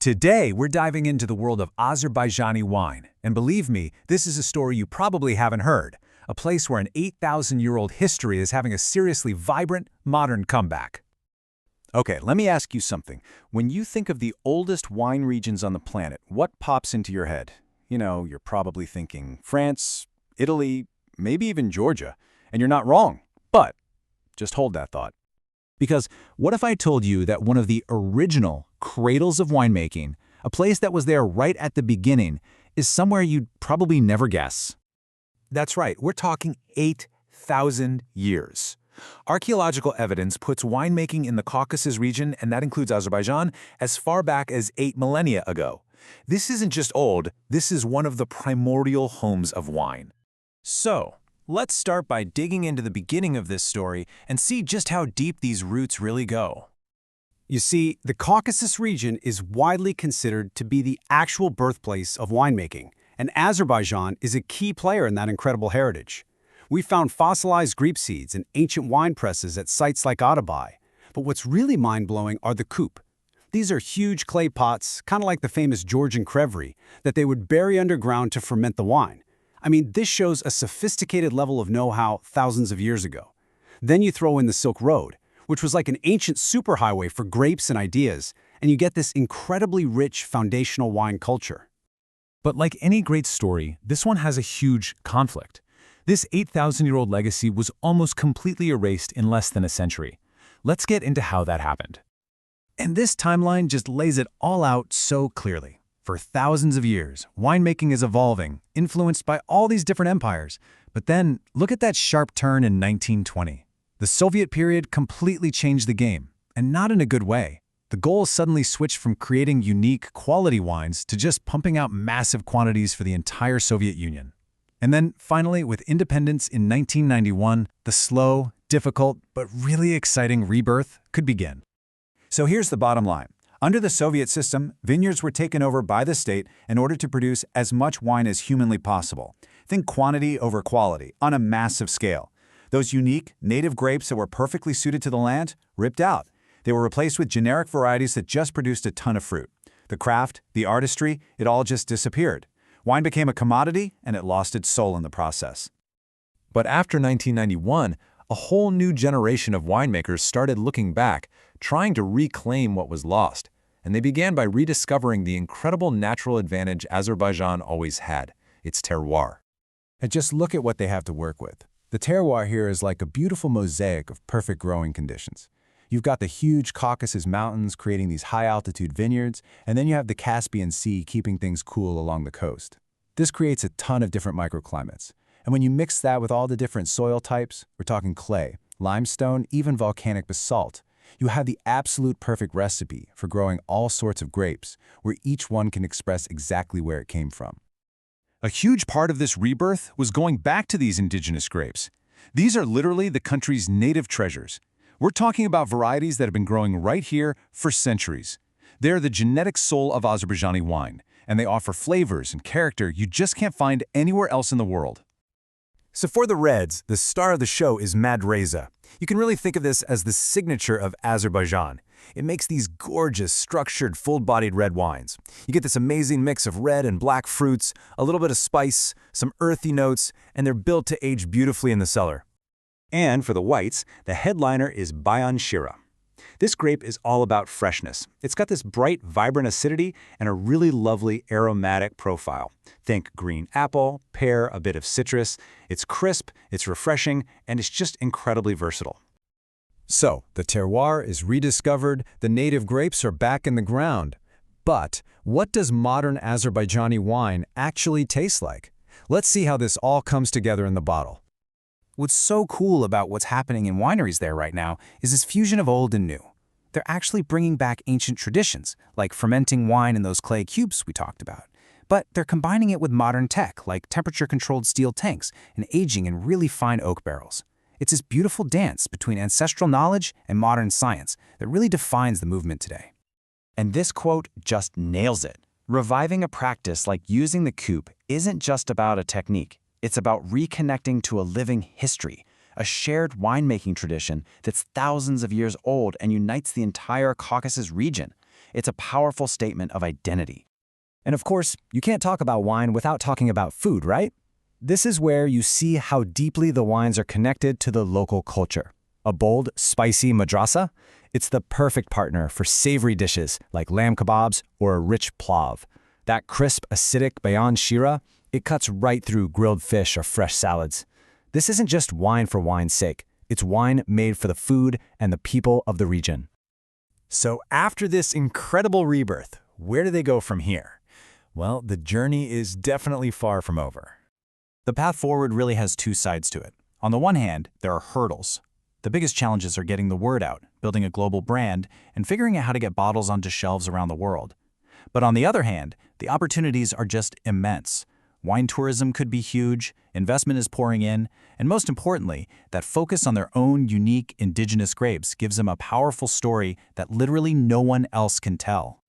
Today, we're diving into the world of Azerbaijani wine. And believe me, this is a story you probably haven't heard. A place where an 8,000-year-old history is having a seriously vibrant, modern comeback. Okay, let me ask you something. When you think of the oldest wine regions on the planet, what pops into your head? You're probably thinking France, Italy, maybe even Georgia. And you're not wrong. But just hold that thought. Because what if I told you that one of the original cradles of winemaking, a place that was there right at the beginning, is somewhere you'd probably never guess? That's right, we're talking 8,000 years. Archaeological evidence puts winemaking in the Caucasus region, and that includes Azerbaijan, as far back as 8 millennia ago. This isn't just old, this is one of the primordial homes of wine. So, let's start by digging into the beginning of this story and see just how deep these roots really go. You see, the Caucasus region is widely considered to be the actual birthplace of winemaking, and Azerbaijan is a key player in that incredible heritage. We found fossilized grape seeds and ancient wine presses at sites like Atabay, but what's really mind-blowing are the coop. These are huge clay pots, kind of like the famous Georgian Creverie, that they would bury underground to ferment the wine. I mean, this shows a sophisticated level of know-how thousands of years ago. Then you throw in the Silk Road, which was like an ancient superhighway for grapes and ideas, and you get this incredibly rich foundational wine culture. But like any great story, this one has a huge conflict. This 8,000-year-old legacy was almost completely erased in less than a century. Let's get into how that happened. And this timeline just lays it all out so clearly. For thousands of years, winemaking is evolving, influenced by all these different empires. But then, look at that sharp turn in 1920. The Soviet period completely changed the game, and not in a good way. The goal suddenly switched from creating unique, quality wines to just pumping out massive quantities for the entire Soviet Union. And then, finally, with independence in 1991, the slow, difficult, but really exciting rebirth could begin. So here's the bottom line. Under the Soviet system, vineyards were taken over by the state in order to produce as much wine as humanly possible. Think quantity over quality, on a massive scale. Those unique, native grapes that were perfectly suited to the land, ripped out. They were replaced with generic varieties that just produced a ton of fruit. The craft, the artistry, it all just disappeared. Wine became a commodity, and it lost its soul in the process. But after 1991, a whole new generation of winemakers started looking back, trying to reclaim what was lost. And they began by rediscovering the incredible natural advantage Azerbaijan always had, its terroir. And just look at what they have to work with. The terroir here is like a beautiful mosaic of perfect growing conditions. You've got the huge Caucasus Mountains creating these high-altitude vineyards, and then you have the Caspian Sea keeping things cool along the coast. This creates a ton of different microclimates. And when you mix that with all the different soil types, we're talking clay, limestone, even volcanic basalt, you have the absolute perfect recipe for growing all sorts of grapes, where each one can express exactly where it came from. A huge part of this rebirth was going back to these indigenous grapes. These are literally the country's native treasures. We're talking about varieties that have been growing right here for centuries. They're the genetic soul of Azerbaijani wine, and they offer flavors and character you just can't find anywhere else in the world. So for the Reds, the star of the show is Madreza. You can really think of this as the signature of Azerbaijan. It makes these gorgeous, structured, full-bodied red wines. You get this amazing mix of red and black fruits, a little bit of spice, some earthy notes, and they're built to age beautifully in the cellar. And for the whites, the headliner is Bayan Shira. This grape is all about freshness. It's got this bright, vibrant acidity and a really lovely aromatic profile. Think green apple, pear, a bit of citrus. It's crisp, it's refreshing, and it's just incredibly versatile. So, the terroir is rediscovered, the native grapes are back in the ground. But what does modern Azerbaijani wine actually taste like? Let's see how this all comes together in the bottle. What's so cool about what's happening in wineries there right now is this fusion of old and new. They're actually bringing back ancient traditions, like fermenting wine in those clay cubes we talked about. But they're combining it with modern tech, like temperature-controlled steel tanks and aging in really fine oak barrels. It's this beautiful dance between ancestral knowledge and modern science that really defines the movement today. And this quote just nails it. Reviving a practice like using the coupe isn't just about a technique. It's about reconnecting to a living history, a shared winemaking tradition that's thousands of years old and unites the entire Caucasus region. It's a powerful statement of identity. And of course, you can't talk about wine without talking about food, right? This is where you see how deeply the wines are connected to the local culture. A bold, spicy madrasa? It's the perfect partner for savory dishes like lamb kebabs or a rich plav. That crisp, acidic bayan shira, it cuts right through grilled fish or fresh salads. This isn't just wine for wine's sake. It's wine made for the food and the people of the region. So after this incredible rebirth, where do they go from here? Well, the journey is definitely far from over. The path forward really has two sides to it. On the one hand, there are hurdles. The biggest challenges are getting the word out, building a global brand, and figuring out how to get bottles onto shelves around the world. But on the other hand, the opportunities are just immense. Wine tourism could be huge, investment is pouring in, and most importantly, that focus on their own unique indigenous grapes gives them a powerful story that literally no one else can tell.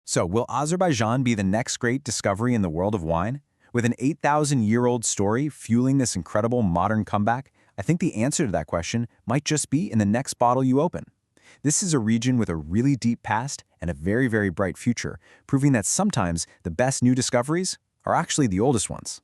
So will Azerbaijan be the next great discovery in the world of wine? With an 8,000-year-old story fueling this incredible modern comeback, I think the answer to that question might just be in the next bottle you open. This is a region with a really deep past and a very, very bright future, proving that sometimes the best new discoveries are actually the oldest ones.